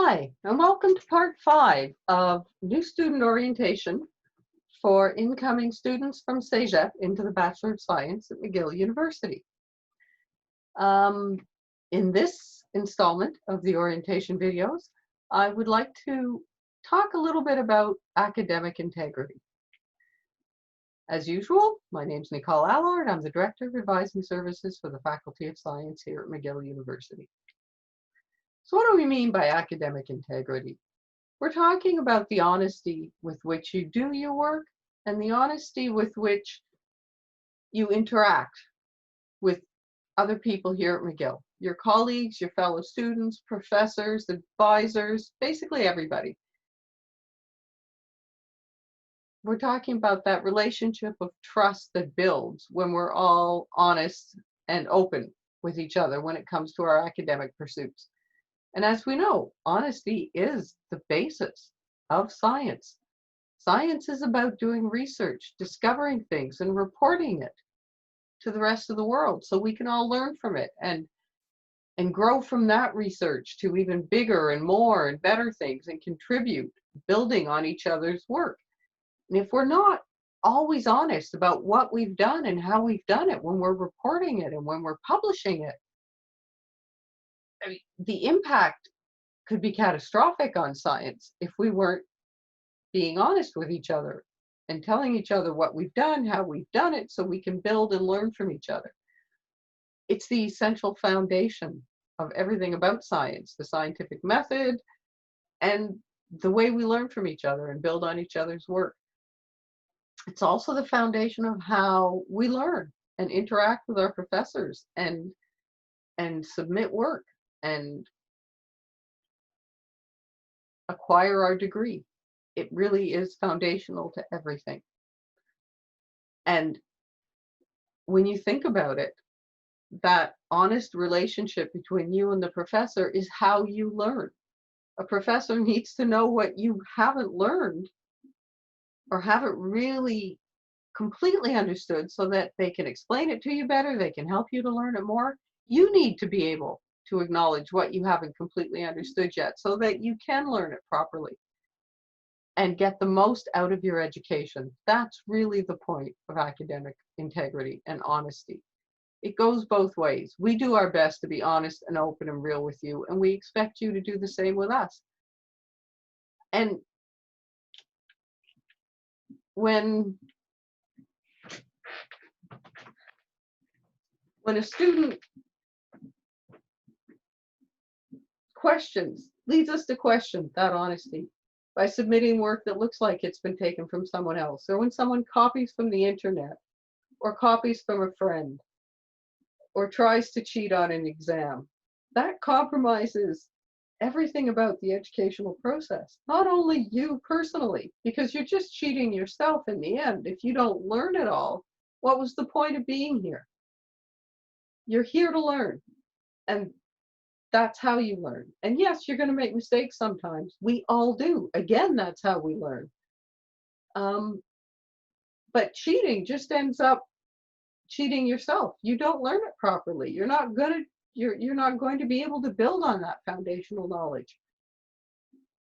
Hi, and welcome to part 5 of new student orientation for incoming students from Cégep into the Bachelor of Science at McGill University. In this installment of the orientation videos, I would like to talk a little bit about academic integrity. As usual, my name is Nicole Allard. I'm the Director of Advising Services for the Faculty of Science here at McGill University. So what do we mean by academic integrity? We're talking about the honesty with which you do your work and the honesty with which you interact with other people here at McGill, your colleagues, your fellow students, professors, advisors, basically everybody. We're talking about that relationship of trust that builds when we're all honest and open with each other when it comes to our academic pursuits. And as we know, honesty is the basis of science. Science is about doing research, discovering things, and reporting it to the rest of the world so we can all learn from it and grow from that research to even bigger and more and better things and contribute, building on each other's work. And if we're not always honest about what we've done and how we've done it when we're reporting it and when we're publishing it, I mean, the impact could be catastrophic on science if we weren't being honest with each other and telling each other what we've done, how we've done it, so we can build and learn from each other. It's the essential foundation of everything about science, the scientific method, and the way we learn from each other and build on each other's work. It's also the foundation of how we learn and interact with our professors and submit work and acquire our degree. It really is foundational to everything. And when you think about it, that honest relationship between you and the professor is how you learn. A professor needs to know what you haven't learned or haven't really completely understood so that they can explain it to you better, they can help you to learn it more. You need to be able to acknowledge what you haven't completely understood yet so that you can learn it properly and get the most out of your education. That's really the point of academic integrity and honesty. It goes both ways. We do our best to be honest and open and real with you, and we expect you to do the same with us. And when a student leads us to question that honesty by submitting work that looks like it's been taken from someone else, or when someone copies from the internet, or copies from a friend, or tries to cheat on an exam, that compromises everything about the educational process. Not only you personally, because you're just cheating yourself in the end. If you don't learn it all, what was the point of being here? You're here to learn, and that's how you learn. And yes, you're going to make mistakes sometimes. We all do. Again, that's how we learn. But cheating just ends up cheating yourself. You don't learn it properly. You're not going to be able to build on that foundational knowledge.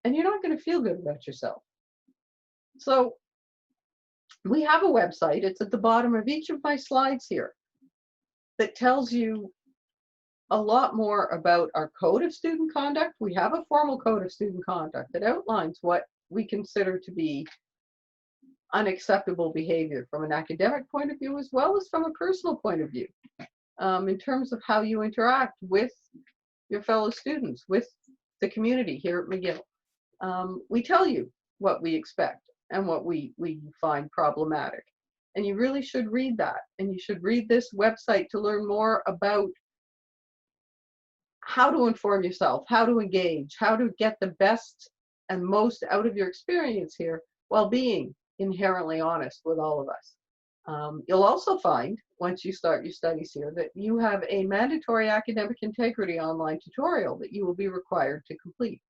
And you're not going to feel good about yourself. So we have a website. It's at the bottom of each of my slides here that tells you a lot more about our code of student conduct. We have a formal code of student conduct that outlines what we consider to be unacceptable behavior from an academic point of view as well as from a personal point of view, in terms of how you interact with your fellow students, with the community here at McGill. We tell you what we expect and what we find problematic. And you really should read that. And you should read this website to learn more about how to inform yourself, how to engage, how to get the best and most out of your experience here while being inherently honest with all of us. You'll also find, once you start your studies here, that you have a mandatory academic integrity online tutorial that you will be required to complete.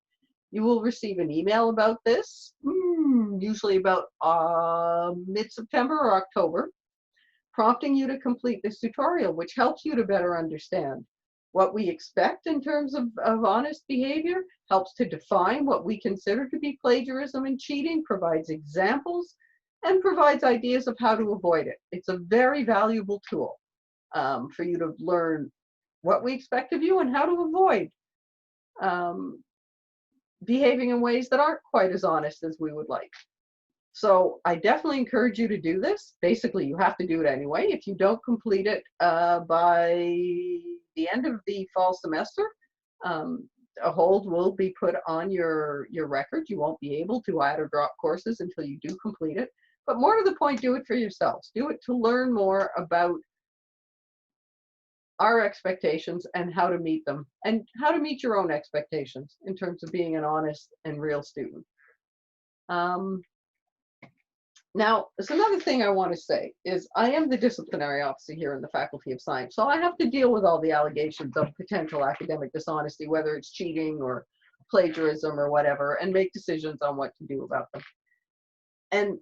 You will receive an email about this, usually about mid-September or October, prompting you to complete this tutorial, which helps you to better understand what we expect in terms of honest behavior, helps to define what we consider to be plagiarism and cheating, provides examples, and provides ideas of how to avoid it. It's a very valuable tool for you to learn what we expect of you and how to avoid behaving in ways that aren't quite as honest as we would like. So I definitely encourage you to do this. Basically, you have to do it anyway. If you don't complete it by the end of the fall semester, a hold will be put on your record. You won't be able to add or drop courses until you do complete it. But more to the point, do it for yourselves. Do it to learn more about our expectations and how to meet them, and how to meet your own expectations in terms of being an honest and real student. Now, there's another thing I want to say is I am the disciplinary officer here in the Faculty of Science, so I have to deal with all the allegations of potential academic dishonesty, whether it's cheating or plagiarism or whatever, and make decisions on what to do about them. And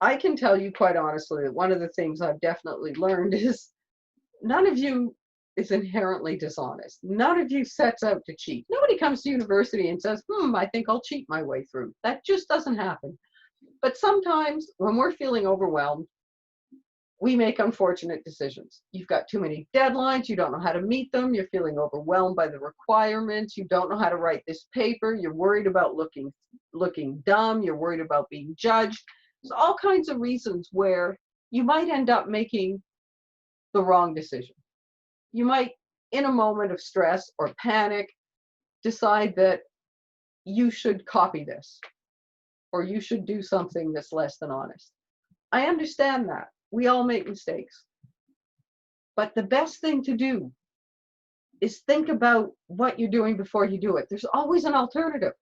I can tell you quite honestly that one of the things I've definitely learned is none of you is inherently dishonest. None of you sets out to cheat. Nobody comes to university and says, I think I'll cheat my way through. That just doesn't happen. But sometimes when we're feeling overwhelmed, we make unfortunate decisions. You've got too many deadlines, you don't know how to meet them, you're feeling overwhelmed by the requirements, you don't know how to write this paper, you're worried about looking dumb, you're worried about being judged. There's all kinds of reasons where you might end up making the wrong decision. You might, in a moment of stress or panic, decide that you should copy this, or you should do something that's less than honest. I understand that. We all make mistakes. But the best thing to do is think about what you're doing before you do it. There's always an alternative.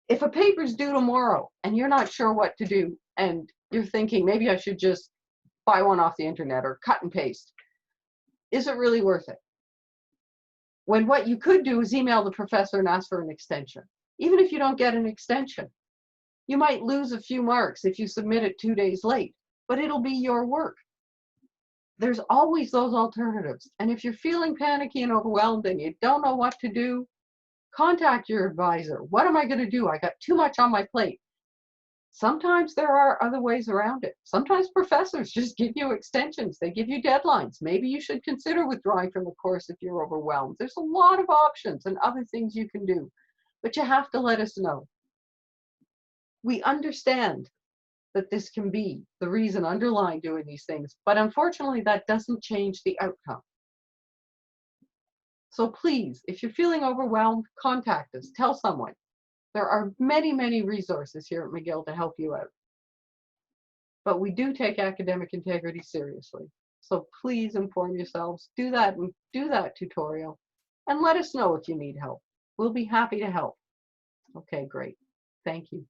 If a paper's due tomorrow and you're not sure what to do, and you're thinking, maybe I should just buy one off the internet or cut and paste, is it really worth it? When what you could do is email the professor and ask for an extension. Even if you don't get an extension, you might lose a few marks if you submit it 2 days late, but it'll be your work. There's always those alternatives. And if you're feeling panicky and overwhelmed and you don't know what to do, contact your advisor. What am I going to do? I got too much on my plate. Sometimes there are other ways around it. Sometimes professors just give you extensions. They give you deadlines. Maybe you should consider withdrawing from the course if you're overwhelmed. There's a lot of options and other things you can do, but you have to let us know. We understand that this can be the reason underlying doing these things, but unfortunately that doesn't change the outcome. So please, if you're feeling overwhelmed, contact us, tell someone. There are many, many resources here at McGill to help you out. But we do take academic integrity seriously. So please inform yourselves, do that tutorial, and let us know if you need help. We'll be happy to help. Okay, great. Thank you.